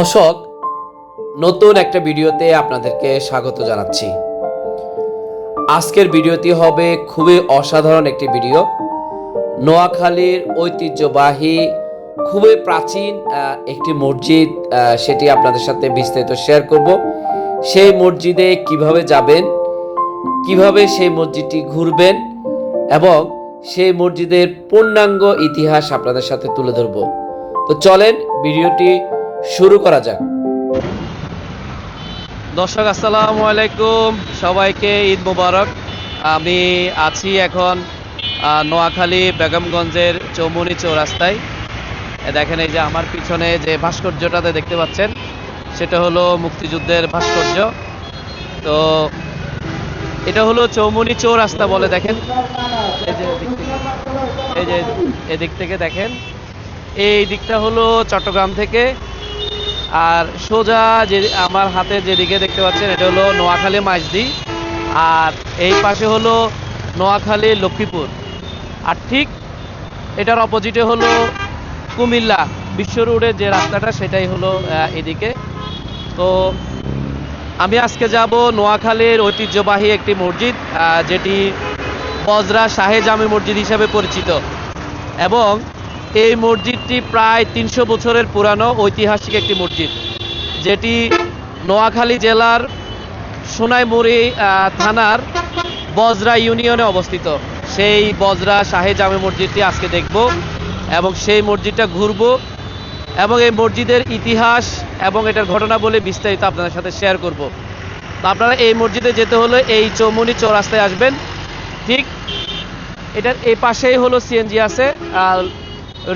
দর্শক, নতুন একটা ভিডিওতে আপনাদেরকে স্বাগত জানাচ্ছি। আজকের ভিডিওটি হবে খুবই অসাধারণ একটি ভিডিও। নোয়াখালীর ঐতিহ্যবাহী খুবই প্রাচীন একটি মসজিদ, সেটি আপনাদের সাথে বিস্তারিত শেয়ার করব। সেই মসজিদে কিভাবে যাবেন, কিভাবে সেই মসজিদটি ঘুরবেন এবং সেই মসজিদের পূর্ণাঙ্গ ইতিহাস আপনাদের সাথে তুলে ধরব। তো চলেন ভিডিওটি শুরু করা যাক। দর্শক আসসালামু আলাইকুম, সবাইকে ঈদ মোবারক। আমি আছি এখন নোয়াখালী বেগমগঞ্জের চৌমুনি চৌরাস্তায়। দেখেন, এই যে আমার পিছনে যে ভাস্কর্যটাতে দেখতে পাচ্ছেন, সেটা হলো মুক্তিযুদ্ধের ভাস্কর্য। তো এটা হলো চৌমুনি চৌরাস্তা বলে। দেখেন, এই যে এদিক থেকে দেখেন, এই দিকটা হলো চট্টগ্রাম থেকে। আর সোজা যে আমার হাতে যেদিকে দেখতে পাচ্ছেন, এটা হলো নোয়াখালী মাইজদি। আর এই পাশে হলো নোয়াখালী লক্ষ্মীপুর। আর ঠিক এটার অপোজিটে হলো কুমিল্লা বিশ্ব রোডের যে রাস্তাটা, সেটাই হলো এদিকে। তো আমি আজকে যাব নোয়াখালীর ঐতিহ্যবাহী একটি মসজিদ, যেটি বজরা শাহে জামে মসজিদ হিসাবে পরিচিত। এবং এই মসজিদটি প্রায় 300 বছরের পুরানো ঐতিহাসিক একটি মসজিদ, যেটি নোয়াখালী জেলার সোনাইমুড়ি থানার বজরা ইউনিয়নে অবস্থিত। সেই বজরা শাহে জামে মসজিদটি আজকে দেখব এবং সেই মসজিদটা ঘুরব এবং এই মসজিদের ইতিহাস এবং এটার ঘটনাবলী বিস্তারিত আপনাদের সাথে শেয়ার করব। তো আপনারা এই মসজিদে যেতে হলে এই চৌমুনি চৌরাস্তায় আসবেন। ঠিক এটার এই পাশেই হলো সিএনজি আছে,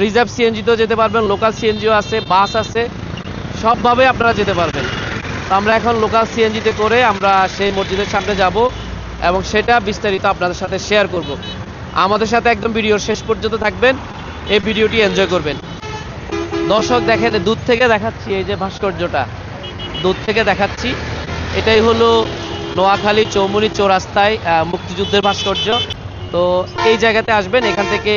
রিজার্ভ সিএনজিতেও যেতে পারবেন, লোকাল সিএনজিও আছে, বাস আছে, সবভাবে আপনারা যেতে পারবেন। তো আমরা এখন লোকাল সিএনজিতে করে আমরা সেই মসজিদের সামনে যাব এবং সেটা বিস্তারিত আপনাদের সাথে শেয়ার করব। আমাদের সাথে একদম ভিডিওর শেষ পর্যন্ত থাকবেন, এই ভিডিওটি এনজয় করবেন। দর্শক দেখেন, দূর থেকে দেখাচ্ছি, এই যে ভাস্কর্যটা দূর থেকে দেখাচ্ছি, এটাই হলো নোয়াখালী চৌমুনি চৌরাস্তায় মুক্তিযুদ্ধের ভাস্কর্য। তো এই জায়গাতে আসবেন, এখান থেকে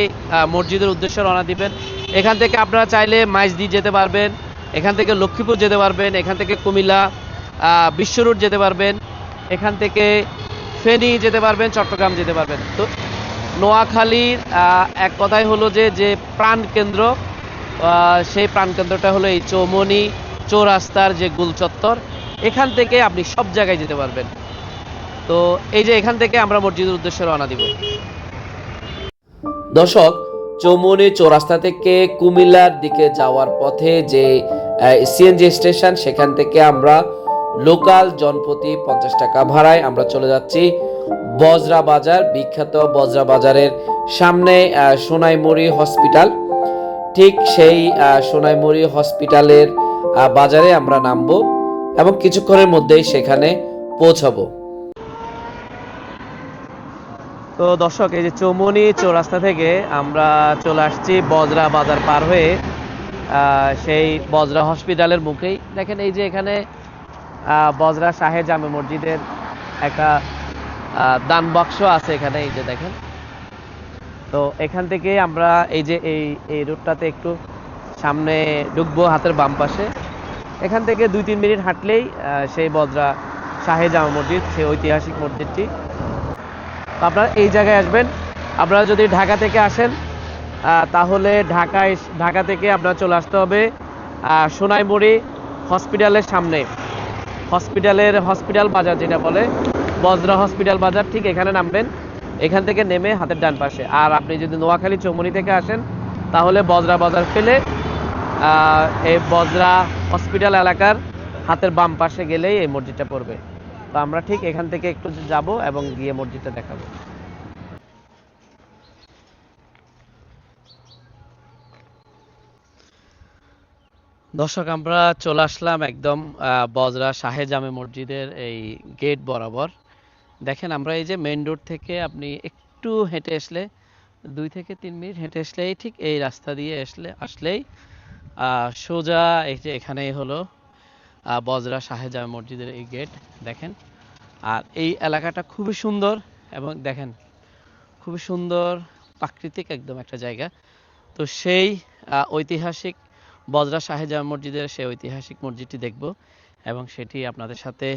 মসজিদের উদ্দেশ্যে রওনা দিবেন। এখান থেকে আপনারা চাইলে মাইজদি যেতে পারবেন, এখান থেকে লক্ষ্মীপুর যেতে পারবেন, এখান থেকে কুমিল্লা বিশ্ব রোড যেতে পারবেন, এখান থেকে ফেনী যেতে পারবেন, চট্টগ্রাম যেতে পারবেন। তো নোয়াখালীর এক কথাই হলো যে প্রাণকেন্দ্র, সেই প্রাণকেন্দ্রটা হলো এই চৌমুনি চৌরাস্তার যে গুলচত্বর। এখান থেকে আপনি সব জায়গায় যেতে পারবেন। তো এই যে এখান থেকে আমরা মসজিদের উদ্দেশ্যে রওনা দিব। দর্শক, চৌমুনি চৌরাস্তা থেকে কুমিল্লার দিকে যাওয়ার পথে যে সিএনজি স্টেশন, সেখান থেকে আমরা লোকাল জনপ্রতি 50 টাকা ভাড়ায় আমরা চলে যাচ্ছি বজরা বাজার। বিখ্যাত বজরা বাজারের সামনে সোনাইমুড়ি হসপিটাল, ঠিক সেই সোনাইমুড়ি হসপিটালের বাজারে আমরা নামবো এবং কিছুক্ষণের মধ্যেই সেখানে পৌঁছাবো। তো দর্শক, এই যে চৌমুনি চৌরাস্তা থেকে আমরা চলে আসছি বজরা বাজার পার হয়ে সেই বজরা হসপিটালের মুখেই। দেখেন, এই যে এখানে বজরা শাহে জামে মসজিদের একটা দান বাক্স আছে এখানে, এই যে দেখেন। তো এখান থেকে আমরা এই যে এই রুটটাতে একটু সামনে ঢুকবো, হাতের বাম পাশে। এখান থেকে 2-3 মিনিট হাঁটলেই সেই বজরা শাহে জামে মসজিদ, সেই ঐতিহাসিক মসজিদটি। তো আপনারা এই জায়গায় আসবেন। আপনারা যদি ঢাকা থেকে আসেন, তাহলে ঢাকা থেকে আপনারা চলে আসতে হবে সোনাইমুড়ি হসপিটালের সামনে, হসপিটাল বাজার যেটা বলে, বজরা হসপিটাল বাজার, ঠিক এখানে নামবেন। এখান থেকে নেমে হাতের ডান পাশে। আর আপনি যদি নোয়াখালী চৌমুনি থেকে আসেন, তাহলে বজরা বাজার ফেলে এই বজরা হসপিটাল এলাকার হাতের বাম পাশে গেলেই এই মসজিদটা পড়বে। তো আমরা ঠিক এখান থেকে একটু যাব এবং গিয়ে মসজিদটা দেখাবো। দর্শক, আমরা চলে আসলাম একদম বজরা শাহে জামে মসজিদের এই গেট বরাবর। দেখেন, আমরা এই যে মেইন রোড থেকে আপনি একটু হেঁটে আসলে, 2 থেকে 3 মিনিট হেঁটে আসলেই ঠিক এই রাস্তা দিয়ে আসলেই সোজা এই যে এখানেই হলো বজরা শাহে জামে মসজিদের এই গেট। দেখেন, আর এই এলাকাটা খুবই সুন্দর এবং দেখেন খুবই সুন্দর প্রাকৃতিক একদম একটা জায়গা। তো সেই ঐতিহাসিক বজরা শাহে জামে মসজিদের সেই ঐতিহাসিক মসজিদটি দেখব এবং সেটি আপনাদের সাথে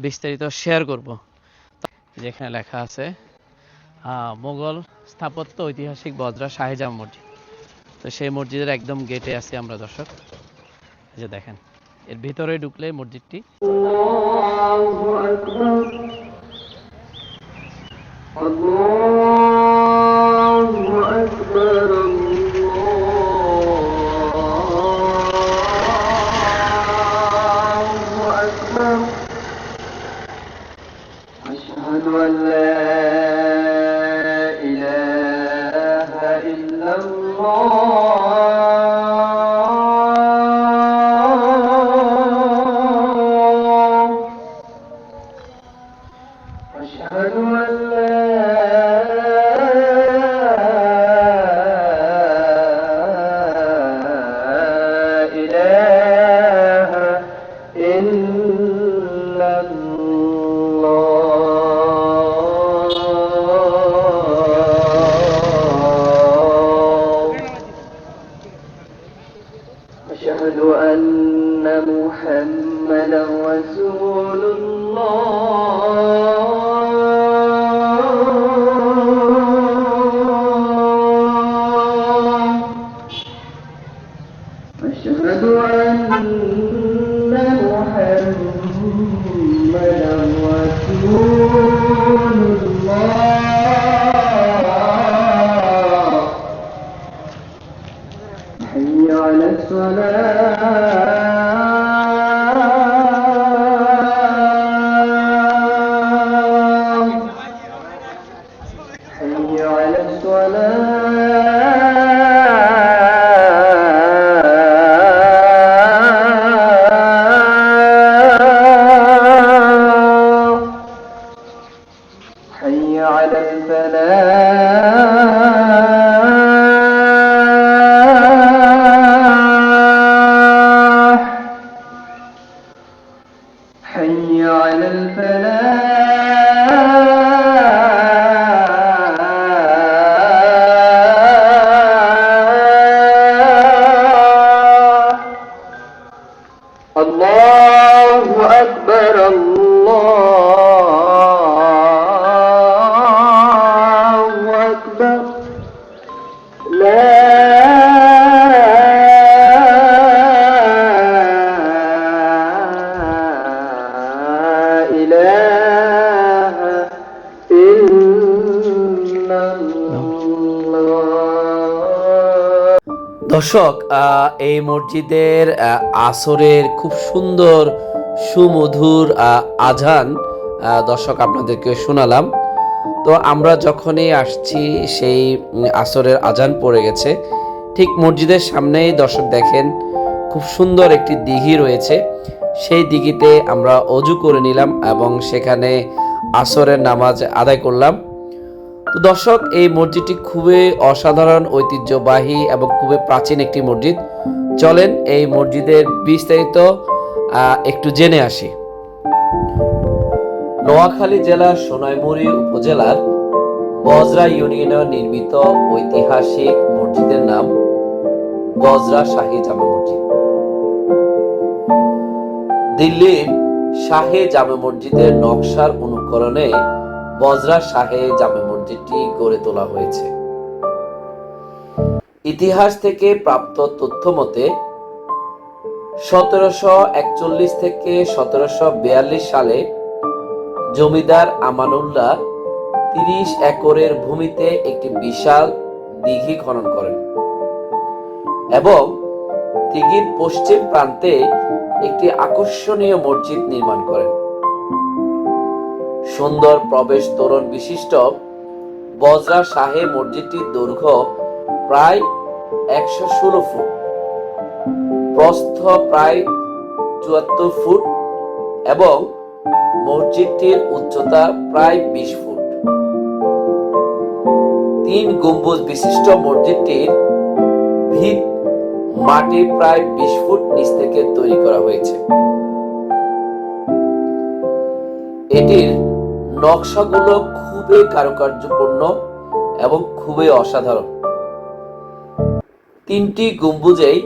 বিস্তারিত শেয়ার করব। যেখানে লেখা আছে মোগল স্থাপত্য ঐতিহাসিক বজরা শাহে জামে মসজিদ। তো সেই মসজিদের একদম গেটে আছি আমরা দর্শক। এই যে দেখেন, এর ভিতরে ঢুকলে মসজিদটি। أشهد أن لا إله إلا الله أشهد أن لا إله إلا الله أشهد أن محمدا رسول الله أشهد أن محمدا رسول الله حي على الصلاة حي على الصلاة حي على الفلاح حي على الفلاح الله أكبر الله أكبر لا إله إلا الله দর্শক, এই মসজিদের আসরের খুব সুন্দর সুমধুর আজান দর্শক আপনাদেরকে শোনালাম। তো আমরা যখনই আসছি সেই আসরের আজান পড়ে গেছে। ঠিক মসজিদের সামনেই দর্শক দেখেন খুব সুন্দর একটি দিঘি রয়েছে। সেই দিঘিতে আমরা অজু করে নিলাম এবং সেখানে আসরের নামাজ আদায় করলাম। তো দর্শক, এই মসজিদটি খুবই অসাধারণ, ঐতিহ্যবাহী এবং খুবই প্রাচীন একটি মসজিদ। চলেন এই মসজিদের বিস্তারিত একটু জেনে আসি। নোয়াখালী জেলার সোনাইমুড়ি উপজেলার বজরা ইউনিয়নে নির্মিত ঐতিহাসিক মসজিদের নাম বজরা শাহী জামে মসজিদ। দিল্লির শাহে জামে মসজিদের নকশার অনুকরণে বজরা শাহে জামে মসজিদটি গড়ে তোলা হয়েছে। ইতিহাস থেকে প্রাপ্ত তথ্য মতে 1741 থেকে 1742 সালে জমিদার আমানুল্লাহ 30 একরের ভূমিতে একটি বিশাল দিঘি খনন করেন এবং দিঘির পশ্চিম প্রান্তে একটি আকর্ষণীয় মসজিদ নির্মাণ করেন। সুন্দর প্রবেশ তোরণ বিশিষ্ট বজরা শাহে মসজিদটির দৈর্ঘ্য প্রায় 116 ফুট, প্রস্থ প্রায় 74 ফুট এবং মসজিদটির উচ্চতা প্রায় 20 ফুট। 3 গম্বুজ বিশিষ্ট মসজিদটির ভিত মাটির প্রায় 20 ফুট নিচ থেকে তৈরি করা হয়েছে। এটির নকশাগুলো খুবই কারুকার্যপূর্ণ এবং খুবই অসাধারণ। 3টি গম্বুজেই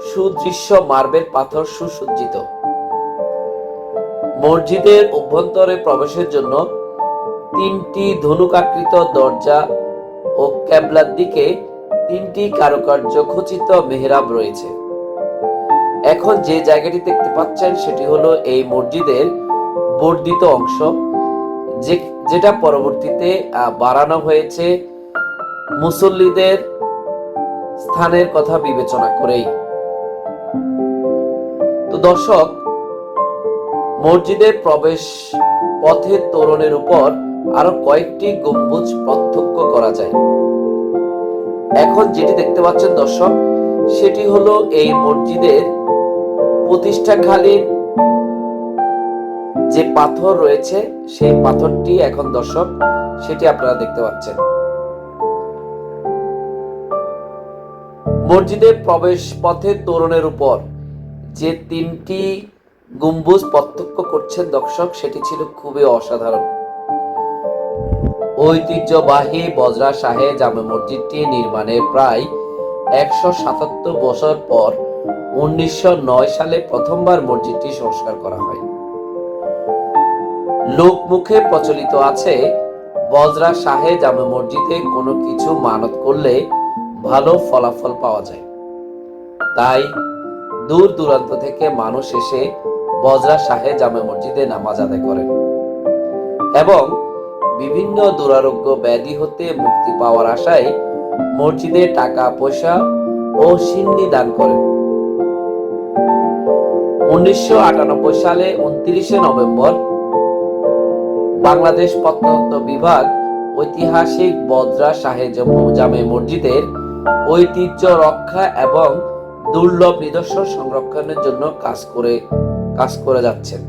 সুদৃশ্য মার্বেল পাথর সুসজ্জিত। মসজিদের অভ্যন্তরে প্রবেশের জন্য 3টি ধনুকাকৃত দরজা ও কেবলার দিকে 3টি কারুকার্য খচিত মেহরাব রয়েছে। এখন যে জায়গাটি দেখতে পাচ্ছেন সেটি হলো এই মসজিদের বর্ধিত অংশ, যেটা পরবর্তীতে বাড়ানো হয়েছে মুসল্লিদের স্থানের কথা বিবেচনা করেই। তো দর্শক, মসজিদের প্রবেশ পথের তোরণের উপর আরো কয়েকটি গম্বুজ প্রত্যক্ষ করা যায়। এখন যেটি দেখতে পাচ্ছেন দর্শক, সেটি হলো এই মসজিদের প্রতিষ্ঠাকালীন যে পাথর রয়েছে, সেই পাথরটি এখন দর্শক সেটি আপনারা দেখতে পাচ্ছেন। মসজিদের প্রবেশ পথের তোরণের উপর যে 3টি গম্বুজ প্রত্যক্ষ করছেন দর্শক, সেটি ছিল খুবই অসাধারণ। ঐতিহ্যবাহী বজরা শাহে জামে মসজিদটি নির্মাণের প্রায় 177 বছর পর 1909 সালে প্রথমবার মসজিদটি সংস্কার করা হয়। লোকমুখে প্রচলিত আছে, বজরা শাহে জামে মসজিদে কোনো কিছু মানত করলে ভালো ফলাফল পাওয়া যায়। তাই দূর দূরান্ত থেকে মানুষ এসে বজরা শাহে জামে মসজিদে নামাজ আদায় করেন এবং বিভিন্ন দুরারোগ্য ব্যাধি হতে মুক্তি পাওয়ার আশায় মসজিদে টাকা পয়সা ও সিন্নি দান করেন। 1998 সালে 29 নভেম্বর বাংলাদেশ প্রত্নতত্ত্ব বিভাগ ঐতিহাসিক বজরা শাহে জামে মসজিদের ঐতিহ্য রক্ষা এবং দুর্লভ নিদর্শন সংরক্ষণের জন্য কাজ করে যাচ্ছেন।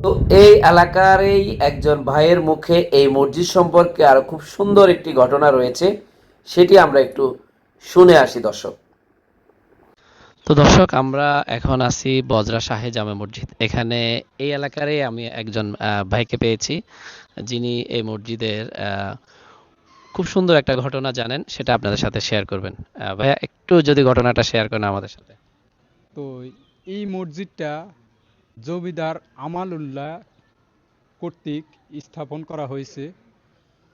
তো এই এলাকার এই একজন ভাইয়ের মুখে এই মসজিদ সম্পর্কে আরো খুব সুন্দর একটি ঘটনা রয়েছে, সেটি আমরা একটু শুনে আসি দর্শক। তো দর্শক, আমরা এখন আছি বজরা শাহে জামে মসজিদ। এখানে এই এলাকারই আমি একজন ভাইকে পেয়েছি, যিনি এই মসজিদের খুব সুন্দর একটা ঘটনা জানেন, সেটা আপনাদের সাথে শেয়ার করবেন। ভাইয়া, একটু যদি ঘটনাটা শেয়ার করেন আমাদের সাথে। তো এই মসজিদটা জমিদার আমালউল্লাহ কর্তৃক স্থাপন করা হয়েছে।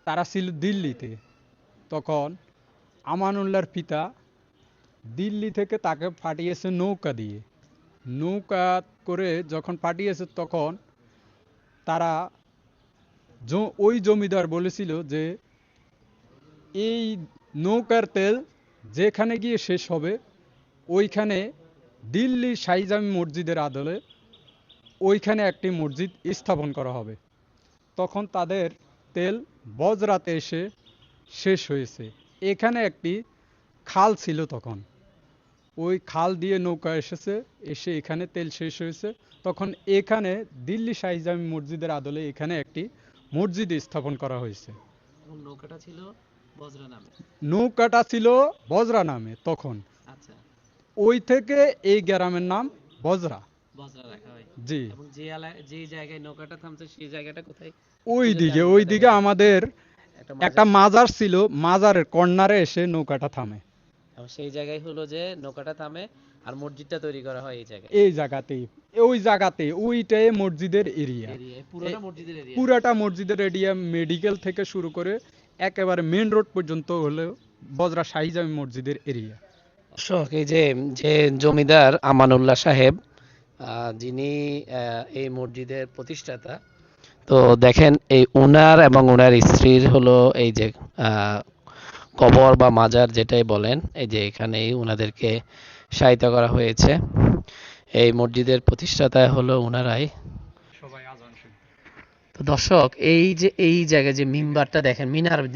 তারা ছিল দিল্লিতে। তখন আমানুল্লাহর পিতা দিল্লি থেকে তাকে পাঠিয়েছে নৌকা দিয়ে। নৌকা করে যখন পাঠিয়েছে, তখন তারা ওই জমিদার বলেছিল যে এই নৌকার তেল যেখানে গিয়ে শেষ হবে, ওইখানে দিল্লি শাহী জামে মসজিদের আদলে ওইখানে একটি মসজিদ স্থাপন করা হবে। তখন তাদের তেল বজরাতে এসে শেষ হয়েছে। এখানে একটি খাল ছিল, তখন ওই খাল দিয়ে নৌকা এসে এখানে তেল শেষ হয়েছে। তখন এখানে দিল্লি শাহী জামে মসজিদের আদলে এখানে একটি মসজিদ স্থাপন করা হয়েছে। নৌকাটা ছিল বজরা নামে। নৌকাটা ছিল বজরা নামে তখন। আচ্ছা, ওই থেকে এই গ্রামের নাম বজরা। বজরা রাখা হয়। জি। এবং যে জায়গায় নৌকাটা থামছে সেই জায়গাটা কোথায়? ওইদিকে আমাদের একটা মাজার ছিল, মাজারের কর্নারে এসে নৌকাটা থামে। এবং সেই জায়গায় হলো যে নৌকাটা থামে আর মসজিদটা তৈরি করা হয় এই জায়গায়। ওই জায়গাতে ওইটাই মসজিদের এরিয়া। পুরাটা মসজিদের এরিয়া, মেডিকেল থেকে শুরু করে একেবারে মেন রোড পর্যন্ত হলো বজরা শাহী জামে মসজিদের এরিয়া। এই যে জমিদার আমানুল্লাহ সাহেব, যিনি এই মসজিদের প্রতিষ্ঠাতা, তো দেখেন এই উনার এবং উনার স্ত্রীর হলো এই যে কবর বা মাজার যেটাই বলেন, এই যে এখানেই উনাদেরকে শায়িত করা হয়েছে। এই মসজিদের প্রতিষ্ঠাতা হলো উনারাই। তো দর্শক, এই জায়গায় যে মিম্বারটা দেখেন,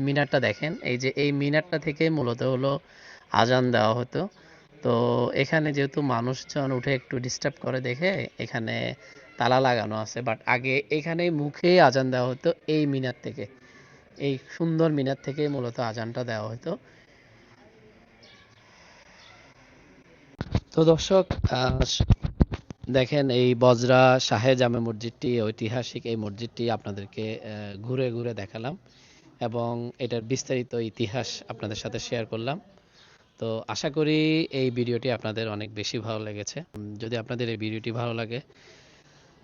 মিনারটা দেখেন, এই যে এই মিনারটা থেকে মূলত হলো আজান দেওয়া হতো। তো এখানে যেহেতু মানুষজন উঠে একটু ডিস্টার্ব করে দেখে এখানে তালা লাগানো আছে, বাট আগে এখানে মুখে আজান দেওয়া হতো। এই মিনার থেকে, এই সুন্দর মিনার থেকে মূলত আজানটা দেওয়া হতো। তো দর্শক, দেখেন এই বজরা শাহে জামে মসজিদটি, ঐতিহাসিক এই মসজিদটি আপনাদেরকে ঘুরে ঘুরে দেখালাম এবং এটার বিস্তারিত ইতিহাস আপনাদের সাথে শেয়ার করলাম। তো আশা করি এই ভিডিওটি আপনাদের অনেক বেশি ভালো লেগেছে। যদি আপনাদের এই ভিডিওটি ভালো লাগে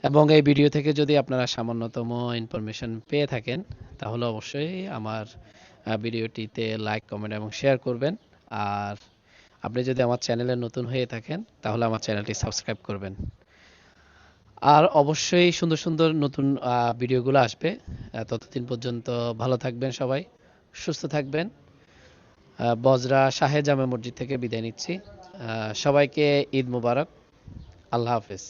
এবং এই ভিডিও থেকে যদি আপনারা সামান্যতম ইনফরমেশন পেয়ে থাকেন, তাহলে অবশ্যই আমার ভিডিওটিতে লাইক, কমেন্ট এবং শেয়ার করবেন। আর আপনি যদি আমার চ্যানেলে নতুন হয়ে থাকেন, তাহলে আমার চ্যানেলটি সাবস্ক্রাইব করবেন। আর অবশ্যই সুন্দর সুন্দর নতুন ভিডিওগুলো আসবে। ততদিন পর্যন্ত ভালো থাকবেন সবাই, সুস্থ থাকবেন। বজরা শাহে জামে মসজিদ থেকে বিদায় নিচ্ছি। সবাইকে ঈদ মুবারক। আল্লাহ হাফেজ।